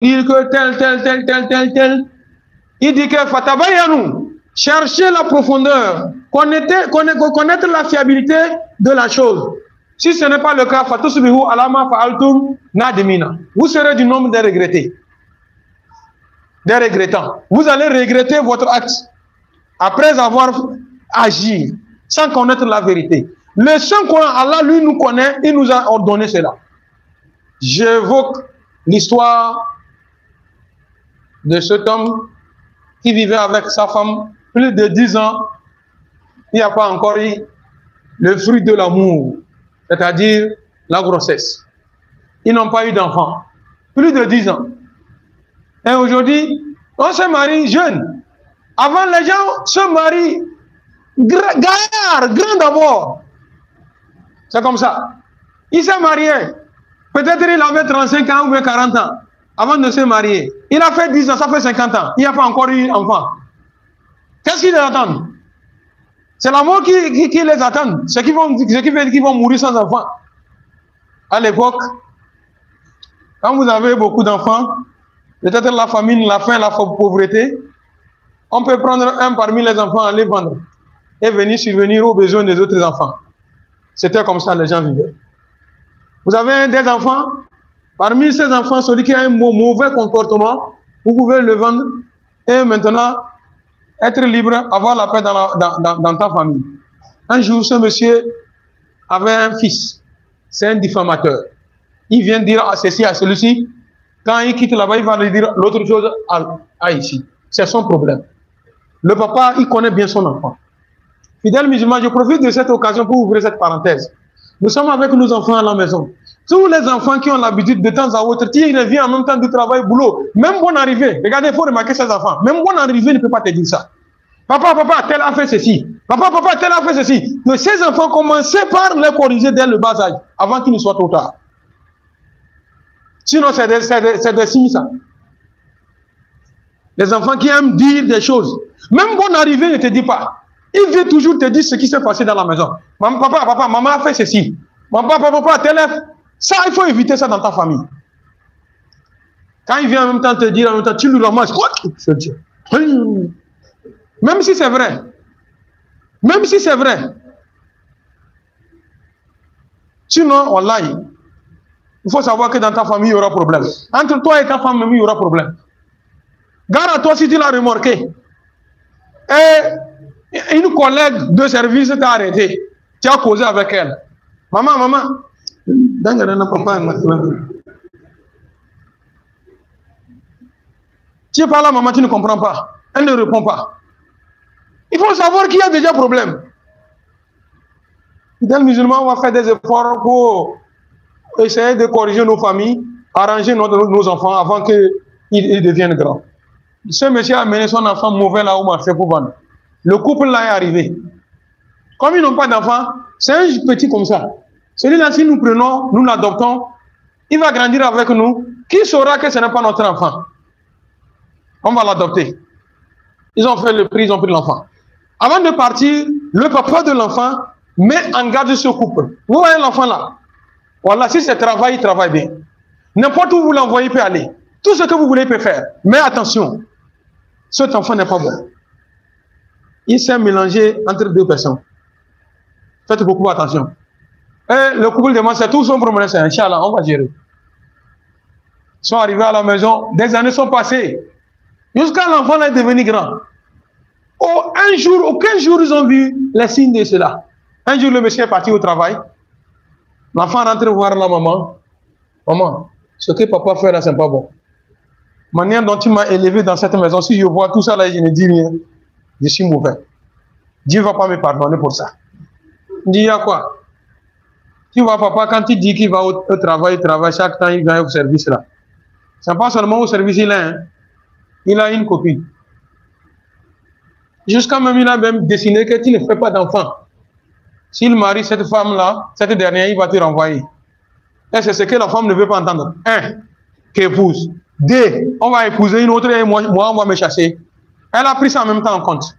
Il dit que tel. Il dit que Fatabayanou, chercher la profondeur, connaître la fiabilité de la chose. Si ce n'est pas le cas, Fatusbihu alama fa'altum nadimina. Vous serez du nombre des regrettés. Des regrettants. Vous allez regretter votre acte après avoir agi sans connaître la vérité. Le Saint-Coran, Allah, lui, nous connaît, il nous a ordonné cela. J'évoque l'histoire de cet homme qui vivait avec sa femme plus de 10 ans. Il n'y a pas encore eu le fruit de l'amour, c'est-à-dire la grossesse. Ils n'ont pas eu d'enfant. Plus de 10 ans. Et aujourd'hui, on se marie jeune. Avant, les gens se marient gaillard, grand d'abord. C'est comme ça. Il s'est marié. Peut-être il avait 35 ans ou 40 ans avant de se marier. Il a fait 10 ans, ça fait 50 ans. Il n'y a pas encore eu d'enfant. Qu'est-ce qu'ils attendent? C'est la mort qui les attend. Ce qui veut dire qu'ils vont mourir sans enfant. À l'époque, quand vous avez beaucoup d'enfants, peut-être la famine, la faim, la pauvreté, on peut prendre un parmi les enfants, aller vendre et venir subvenir aux besoins des autres enfants. C'était comme ça les gens vivaient. Vous avez des enfants, parmi ces enfants, celui qui a un mauvais comportement, vous pouvez le vendre et maintenant être libre, avoir la paix dans ta famille. Un jour, ce monsieur avait un fils, c'est un diffamateur. Il vient dire à ceci, à celui-ci, quand il quitte là-bas, il va lui dire l'autre chose à ici. C'est son problème. Le papa, il connaît bien son enfant. Fidèles musulmans, je profite de cette occasion pour ouvrir cette parenthèse. Nous sommes avec nos enfants à la maison. Tous les enfants qui ont l'habitude de temps à autre, qui reviennent en même temps du travail, boulot, même bonne arrivée, regardez, il faut remarquer ces enfants, même bonne arrivée ne peut pas te dire ça. Papa, tel a fait ceci. Papa, tel a fait ceci. Mais ces enfants, commencez par les corriger dès le bas âge, avant qu'il ne soit trop tard. Sinon, c'est des signes, ça. Les enfants qui aiment dire des choses, même bonne arrivée ne te dit pas. Il vient toujours te dire ce qui s'est passé dans la maison. Papa, maman a fait ceci. Papa, tel a fait. Ça, il faut éviter ça dans ta famille. Quand il vient en même temps te dire, en même temps, tu lui ramasses. Même si c'est vrai. Même si c'est vrai. Sinon, wallahi, il faut savoir que dans ta famille, il y aura problème. Entre toi et ta femme, il y aura problème. Garde à toi si tu l'as remarqué. Et une collègue de service t'a arrêté. Tu as causé avec elle. Maman. Tu es pas là, maman, tu ne comprends pas. Elle ne répond pas. Il faut savoir qu'il y a déjà problème. Les musulmans, on va faire des efforts pour essayer de corriger nos familles, arranger nos enfants avant qu'ils deviennent grands. Ce monsieur a amené son enfant mauvais là au marché pour vendre. Le couple là est arrivé. Comme ils n'ont pas d'enfant, c'est un petit comme ça. Celui-là, si nous prenons, nous l'adoptons, il va grandir avec nous. Qui saura que ce n'est pas notre enfant? On va l'adopter. Ils ont fait le prix, ils ont pris l'enfant. Avant de partir, le papa de l'enfant met en garde ce couple. Vous voyez l'enfant là? Voilà, si c'est travail, il travaille bien. N'importe où vous l'envoyez, il peut aller. Tout ce que vous voulez, il peut faire. Mais attention, cet enfant n'est pas bon. Il s'est mélangé entre deux personnes. Faites beaucoup attention. Et le couple demande, c'est tout son problème, c'est Inch'Allah, on va gérer. Ils sont arrivés à la maison, des années sont passées. Jusqu'à l'enfant est devenu grand. Un jour, aucun jour, ils ont vu les signes de cela. Un jour, le monsieur est parti au travail. L'enfant rentre voir la maman. Maman, ce que papa fait là, c'est pas bon. La manière dont tu m'as élevé dans cette maison, si je vois tout ça là, je ne dis rien. Je suis mauvais. Dieu ne va pas me pardonner pour ça. Il dit, il y a quoi? Tu vois, papa, quand il dit qu'il va au travail, il travaille, chaque temps, il vient au service là. Ce n'est pas seulement au service, il a une copine. Jusqu'à même, il a même dessiné que tu ne fais pas d'enfant. S'il marie cette femme-là, cette dernière, il va te renvoyer. Et c'est ce que la femme ne veut pas entendre. Qu'épouse. 2, on va épouser une autre et moi, on va me chasser. Elle a pris ça en même temps en compte.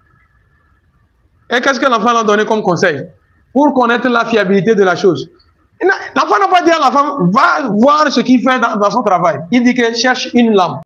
Et qu'est-ce que l'enfant a donné comme conseil? Pour connaître la fiabilité de la chose. L'enfant n'a pas dit à la femme, va voir ce qu'il fait dans son travail. Il dit que cherche une lampe.